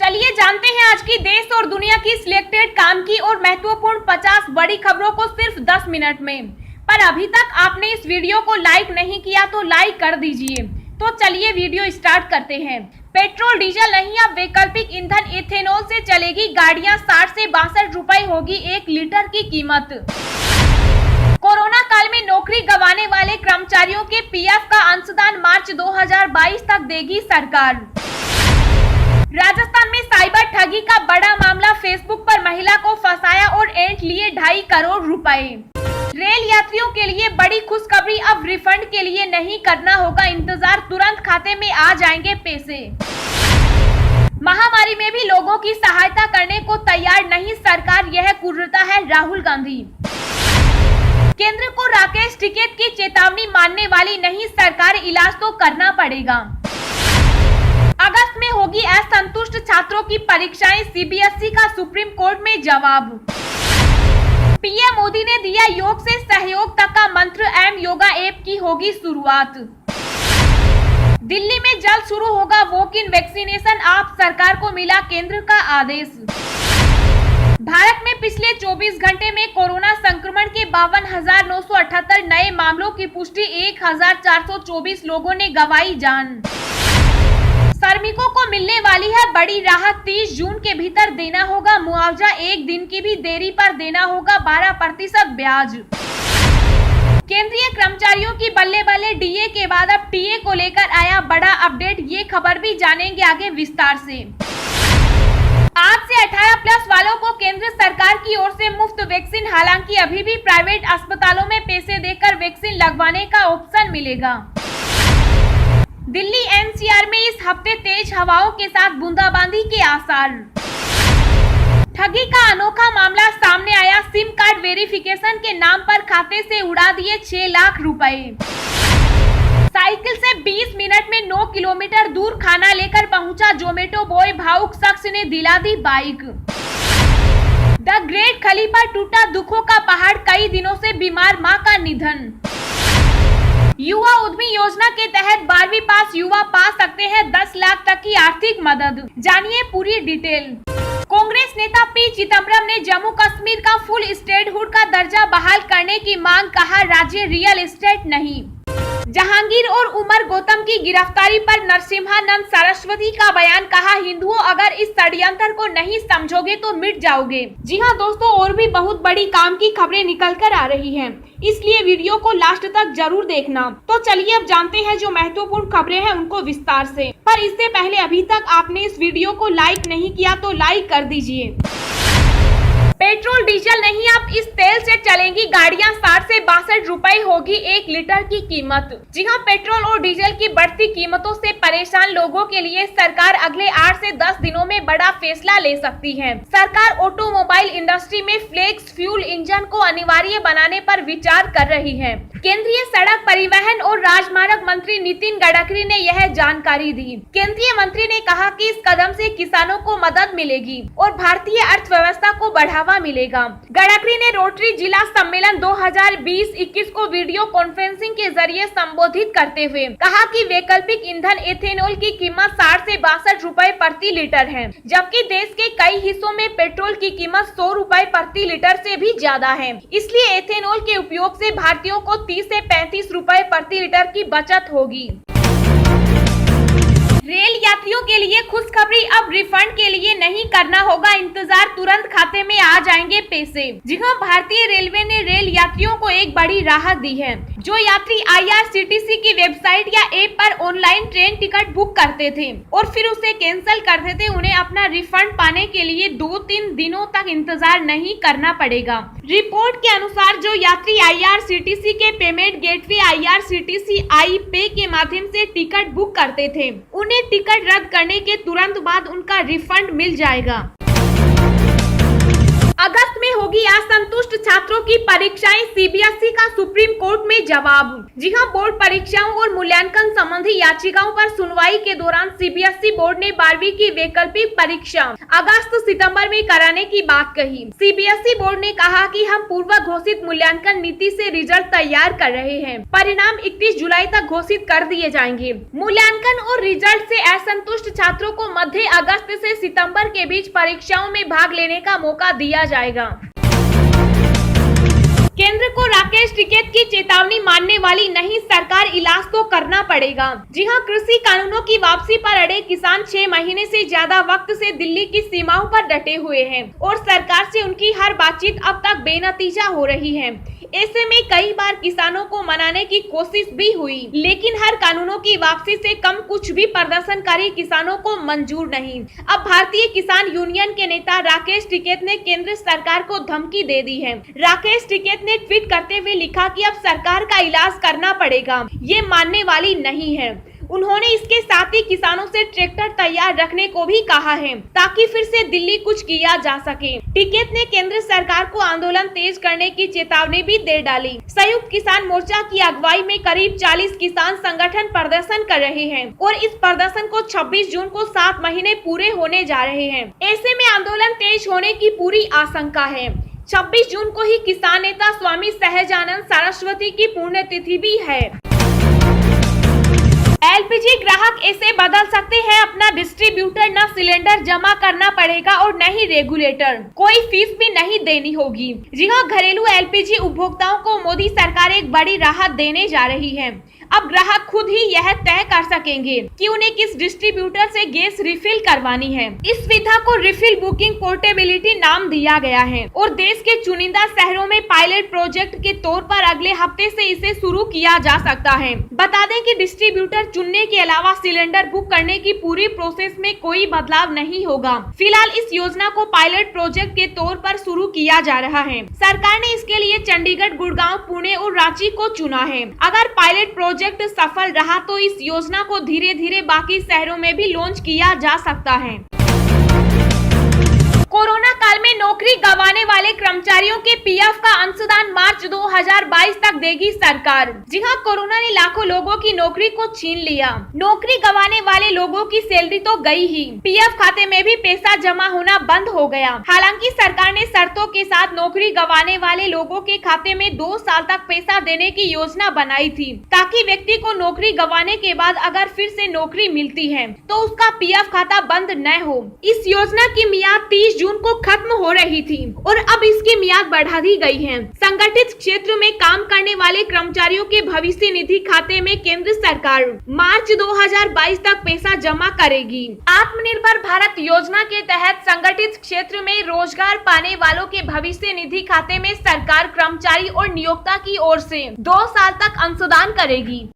चलिए जानते हैं आज की देश और दुनिया की सिलेक्टेड काम की और महत्वपूर्ण 50 बड़ी खबरों को सिर्फ 10 मिनट में। पर अभी तक आपने इस वीडियो को लाइक नहीं किया तो लाइक कर दीजिए। तो चलिए वीडियो स्टार्ट करते हैं। पेट्रोल डीजल नहीं, अब वैकल्पिक ईंधन इथेनॉल से चलेगी गाड़ियां। 60 से 62 रुपए होगी 1 लीटर की कीमत। कोरोना काल में नौकरी गंवाने वाले कर्मचारियों के पीएफ का अंशदान मार्च 2022 तक देगी सरकार। राजस्थान में साइबर ठगी का बड़ा मामला, फेसबुक पर महिला को फंसाया और ऐंठ लिए 2.5 करोड़ रुपए। रेल यात्रियों के लिए बड़ी खुशखबरी, अब रिफंड के लिए नहीं करना होगा इंतजार, तुरंत खाते में आ जाएंगे पैसे। महामारी में भी लोगों की सहायता करने को तैयार नहीं सरकार, यह क्रूरता है राहुल गांधी। केंद्र को राकेश टिकैत की चेतावनी मानने वाली नहीं सरकार, इलाज तो करना पड़ेगा। अगस्त में होगी असंतुष्ट छात्रों की परीक्षाएं, सीबीएसई का सुप्रीम कोर्ट में जवाब। पीएम मोदी ने दिया योग से सहयोग तक का मंत्र, एम योगा ऐप की होगी शुरुआत। दिल्ली में जल्द शुरू होगा वॉक इन वैक्सीनेशन, आप सरकार को मिला केंद्र का आदेश। भारत में पिछले 24 घंटे में कोरोना संक्रमण के 52,978 नए मामलों की पुष्टि, 1,424 लोगों ने गंवाई जान। श्रमिकों को मिलने वाली है बड़ी राहत, 30 जून के भीतर देना होगा मुआवजा, 1 दिन की भी देरी पर देना होगा 12% ब्याज। केंद्रीय कर्मचारियों की बल्ले बल्ले, डीए के बाद अब टीए को लेकर आया बड़ा अपडेट, ये खबर भी जानेंगे आगे विस्तार से। आज से 18+ वालों को केंद्र सरकार की ओर से मुफ्त वैक्सीन, हालांकि अभी भी प्राइवेट अस्पतालों में पैसे देकर वैक्सीन लगवाने का ऑप्शन मिलेगा। दिल्ली एनसीआर में इस हफ्ते तेज हवाओं के साथ बूंदाबांदी के आसार। ठगी का अनोखा मामला सामने आया, सिम कार्ड वेरिफिकेशन के नाम पर खाते से उड़ा दिए 6 लाख रुपए। साइकिल से 20 मिनट में 9 किलोमीटर दूर खाना लेकर पहुंचा जोमेटो बॉय, भावुक शख्स ने दिला दी बाइक। द ग्रेट खलीफा टूटा दुखों का पहाड़, कई दिनों से बीमार मां का निधन। युवा उद्यमी योजना के तहत 12वीं पास युवा पा सकते हैं 10 लाख तक की आर्थिक मदद, जानिए पूरी डिटेल। कांग्रेस नेता पी चिदंबरम ने जम्मू कश्मीर का फुल स्टेटहुड का दर्जा बहाल करने की मांग, कहा राज्य रियल एस्टेट नहीं। जहांगीर और उमर गौतम की गिरफ्तारी पर नरसिम्हानंद सरस्वती का बयान, कहा हिंदुओं अगर इस षड्यंत्र को नहीं समझोगे तो मिट जाओगे। जी हां दोस्तों, और भी बहुत बड़ी काम की खबरें निकल कर आ रही हैं, इसलिए वीडियो को लास्ट तक जरूर देखना। तो चलिए अब जानते हैं जो महत्वपूर्ण खबरें हैं उनको विस्तार से। पर इससे पहले अभी तक आपने इस वीडियो को लाइक नहीं किया तो लाइक कर दीजिए। पेट्रोल डीजल नहीं, अब इस तेल से चलेंगी गाड़ियां। 60 से 62 रुपए होगी 1 लीटर की कीमत। जी हां, पेट्रोल और डीजल की बढ़ती कीमतों से परेशान लोगों के लिए सरकार अगले 8 से 10 दिनों में बड़ा फैसला ले सकती है। सरकार ऑटोमोबाइल इंडस्ट्री में फ्लेक्स फ्यूल इंजन को अनिवार्य बनाने पर विचार कर रही है। केंद्रीय सड़क परिवहन और राजमार्ग मंत्री नितिन गडकरी ने यह जानकारी दी। केंद्रीय मंत्री ने कहा कि इस कदम से किसानों को मदद मिलेगी और भारतीय अर्थव्यवस्था को बढ़ावा मिलेगा। गडकरी ने रोटरी जिला सम्मेलन 2020-21 को वीडियो कॉन्फ्रेंसिंग के जरिए संबोधित करते हुए कहा कि वैकल्पिक ईंधन एथेनॉल की कीमत 60 से 62 रुपए प्रति लीटर है, जबकि देश के कई हिस्सों में पेट्रोल की कीमत 100 रुपए प्रति लीटर से भी ज्यादा है। इसलिए एथेनॉल के उपयोग से भारतीयों को 30 से 35 रुपए प्रति लीटर की बचत होगी। रेल यात्रियों के लिए खुशखबरी, अब रिफंड के लिए नहीं करना होगा इंतजार, तुरंत खाते में आ जाएंगे पैसे। जी हां, भारतीय रेलवे ने रेल यात्रियों को एक बड़ी राहत दी है। जो यात्री IRCTC की वेबसाइट या ऐप पर ऑनलाइन ट्रेन टिकट बुक करते थे और फिर उसे कैंसिल करते थे, उन्हें अपना रिफंड पाने के लिए 2-3 दिनों तक इंतजार नहीं करना पड़ेगा। रिपोर्ट के अनुसार जो यात्री IRCTC के पेमेंट गेटवे IRCTC i-Pay के माध्यम से टिकट बुक करते थे, उन्हें टिकट रद्द करने के तुरंत बाद उनका रिफंड मिल जाएगा। अगस्त में होगी असंतुष्ट छात्रों की परीक्षाएं, सीबीएसई का सुप्रीम कोर्ट में जवाब। जी हां, बोर्ड परीक्षाओं और मूल्यांकन संबंधी याचिकाओं पर सुनवाई के दौरान सीबीएसई बोर्ड ने 12वीं की वैकल्पिक परीक्षा अगस्त सितंबर में कराने की बात कही। सीबीएसई बोर्ड ने कहा कि हम पूर्व घोषित मूल्यांकन नीति से रिजल्ट तैयार कर रहे हैं। परिणाम 31 जुलाई तक घोषित कर दिए जाएंगे। मूल्यांकन और रिजल्ट से असंतुष्ट छात्रों को मध्य अगस्त से सितंबर के बीच परीक्षाओं में भाग लेने का मौका दिया जाएगा। केंद्र को राकेश टिकैत की चेतावनी मानने वाली नहीं सरकार, इलाज तो करना पड़ेगा। जी हां, कृषि कानूनों की वापसी पर अड़े किसान 6 महीने से ज्यादा वक्त से दिल्ली की सीमाओं पर डटे हुए हैं और सरकार से उनकी हर बातचीत अब तक बेनतीजा हो रही है। ऐसे में कई बार किसानों को मनाने की कोशिश भी हुई, लेकिन हर कानूनों की वापसी से कम कुछ भी प्रदर्शनकारी किसानों को मंजूर नहीं। अब भारतीय किसान यूनियन के नेता राकेश टिकैत ने केंद्र सरकार को धमकी दे दी है। राकेश टिकैत ने ट्वीट करते हुए लिखा कि अब सरकार का इलाज करना पड़ेगा, ये मानने वाली नहीं है। उन्होंने इसके साथ ही किसानों से ट्रैक्टर तैयार रखने को भी कहा है ताकि फिर से दिल्ली कुछ किया जा सके। टिकैत ने केंद्र सरकार को आंदोलन तेज करने की चेतावनी भी दे डाली। संयुक्त किसान मोर्चा की अगुवाई में करीब 40 किसान संगठन प्रदर्शन कर रहे हैं और इस प्रदर्शन को 26 जून को 7 महीने पूरे होने जा रहे हैं। ऐसे में आंदोलन तेज होने की पूरी आशंका है। 26 जून को ही किसान नेता स्वामी सहजानंद सरस्वती की पुण्यतिथि भी है। एलपीजी ग्राहक ऐसे बदल सकते हैं अपना डिस्ट्रीब्यूटर, न सिलेंडर जमा करना पड़ेगा और न ही रेगुलेटर, कोई फीस भी नहीं देनी होगी। जी हां, घरेलू एलपीजी उपभोक्ताओं को मोदी सरकार एक बड़ी राहत देने जा रही है। अब ग्राहक खुद ही यह तय कर सकेंगे कि उन्हें किस डिस्ट्रीब्यूटर से गैस रिफिल करवानी है। इस सुविधा को रिफिल बुकिंग पोर्टेबिलिटी नाम दिया गया है और देश के चुनिंदा शहरों में पायलट प्रोजेक्ट के तौर पर अगले हफ्ते से इसे शुरू किया जा सकता है। बता दें कि डिस्ट्रीब्यूटर चुनने के अलावा सिलेंडर बुक करने की पूरी प्रोसेस में कोई बदलाव नहीं होगा। फिलहाल इस योजना को पायलट प्रोजेक्ट के तौर पर शुरू किया जा रहा है। सरकार ने इसके लिए चंडीगढ़, गुड़गांव, पुणे और रांची को चुना है। अगर पायलट प्रोजेक्ट सफल रहा तो इस योजना को धीरे धीरे बाकी शहरों में भी लॉन्च किया जा सकता है। कोरोना काल में नौकरी गंवाने वाले कर्मचारियों के पीएफ का अंशदान मार्च 2022 तक देगी सरकार। जी हां, कोरोना ने लाखों लोगों की नौकरी को छीन लिया। नौकरी गंवाने वाले लोगों की सैलरी तो गई ही, पीएफ खाते में भी पैसा जमा होना बंद हो गया। हालांकि सरकार ने शर्तों के साथ नौकरी गंवाने वाले लोगों के खाते में 2 साल तक पैसा देने की योजना बनाई थी, ताकि व्यक्ति को नौकरी गंवाने के बाद अगर फिर से नौकरी मिलती है तो उसका पीएफ खाता बंद न हो। इस योजना की मियाद 30 जून को खत्म हो रही थी और अब इसकी मियाद बढ़ा दी गई है। संगठित क्षेत्र में काम करने वाले कर्मचारियों के भविष्य निधि खाते में केंद्र सरकार मार्च 2022 तक पैसा जमा करेगी। आत्मनिर्भर भारत योजना के तहत संगठित क्षेत्र में रोजगार पाने वालों के भविष्य निधि खाते में सरकार कर्मचारी और नियोक्ता की ओर से 2 साल तक अंशदान करेगी।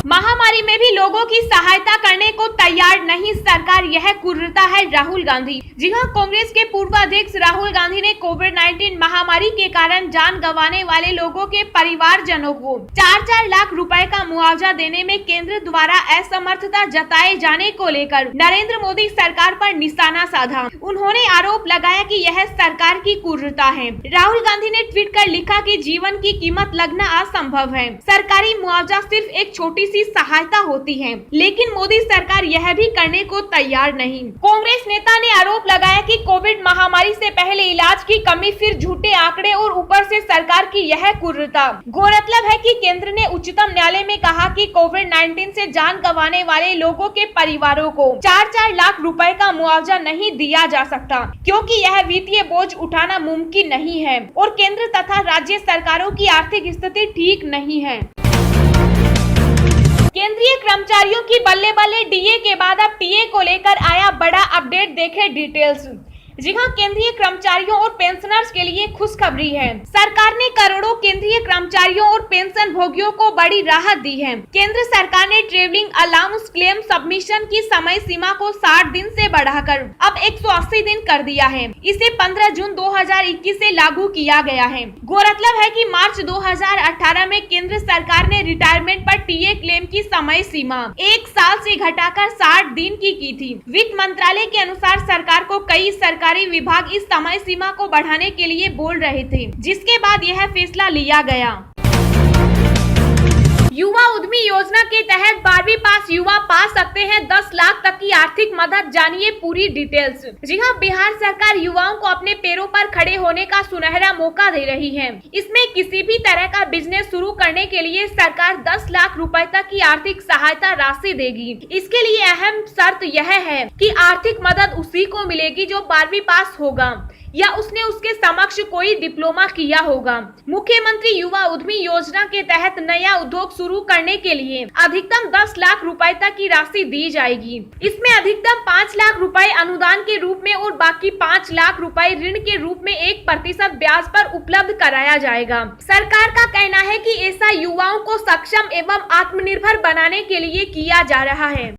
महामारी में भी लोगों की सहायता करने को तैयार नहीं सरकार, यह क्रूरता है राहुल गांधी। जी हां, कांग्रेस के पूर्व अध्यक्ष राहुल गांधी ने कोविड-19 महामारी के कारण जान गंवाने वाले लोगों के परिवारजनों को 4-4 लाख रुपए का मुआवजा देने में केंद्र द्वारा असमर्थता जताए जाने को लेकर नरेंद्र मोदी सरकार पर निशाना साधा। उन्होंने आरोप लगाया कि यह सरकार की क्रूरता है। राहुल गांधी ने ट्वीट कर लिखा कि जीवन की कीमत लगना असंभव है। सरकारी मुआवजा सिर्फ एक छोटी सी सहायता होती है, लेकिन मोदी सरकार यह भी करने को तैयार नहीं। कांग्रेस नेता ने आरोप लगाया कि कोविड महामारी से पहले इलाज की कमी, फिर झूठे आंकड़े और ऊपर से सरकार की यह क्रूरता। गौरतलब है कि केंद्र ने उच्चतम न्यायालय में कहा कि कोविड-19 से जान गंवाने वाले लोगों के परिवारों को 4-4 लाख रुपए का मुआवजा नहीं दिया जा सकता, क्योंकि यह वित्तीय बोझ उठाना मुमकिन नहीं है और केंद्र तथा राज्य सरकारों की आर्थिक स्थिति ठीक नहीं है। केंद्रीय कर्मचारियों की बल्ले बल्ले डीए के बाद अब टीए को लेकर आया बड़ा अपडेट, देखें डिटेल्स। जी हां, केंद्रीय कर्मचारियों और पेंशनर्स के लिए खुशखबरी है। सरकार ने करोड़ों केंद्रीय कर्मचारियों और पेंशन भोगियों को बड़ी राहत दी है। केंद्र सरकार ने ट्रेवलिंग अलाउंस क्लेम सबमिशन की समय सीमा को 60 दिन से बढ़ाकर अब 180 दिन कर दिया है। इसे 15 जून 2021 से लागू किया गया है। गौरतलब है कि मार्च 2018 में केंद्र सरकार ने रिटायरमेंट पर टीए क्लेम की समय सीमा 1 साल से घटाकर 60 दिन की थी। वित्त मंत्रालय के अनुसार सरकार को कई सरकारी विभाग इस समय सीमा को बढ़ाने के लिए बोल रहे थे, जिसके बाद यह फैसला लिया गया। युवा उद्यमी योजना के तहत 12वीं पास युवा पा सकते हैं 10 लाख तक की आर्थिक मदद। जानिए पूरी डिटेल्स। जी हां, बिहार सरकार युवाओं को अपने पैरों पर खड़े होने का सुनहरा मौका दे रही है। इसमें किसी भी तरह का बिजनेस शुरू करने के लिए सरकार 10 लाख रुपए तक की आर्थिक सहायता राशि देगी। इसके लिए अहम शर्त यह है कि आर्थिक मदद उसी को मिलेगी जो 12वीं पास होगा या उसने उसके समक्ष कोई डिप्लोमा किया होगा। मुख्यमंत्री युवा उद्यमी योजना के तहत नया उद्योग शुरू करने के लिए अधिकतम 10 लाख रुपए तक की राशि दी जाएगी। इसमें अधिकतम 5 लाख रुपए अनुदान के रूप में और बाकी 5 लाख रुपए ऋण के रूप में 1% ब्याज पर उपलब्ध कराया जाएगा। सरकार का कहना है कि ऐसा युवाओं को सक्षम एवं आत्मनिर्भर बनाने के लिए किया जा रहा है।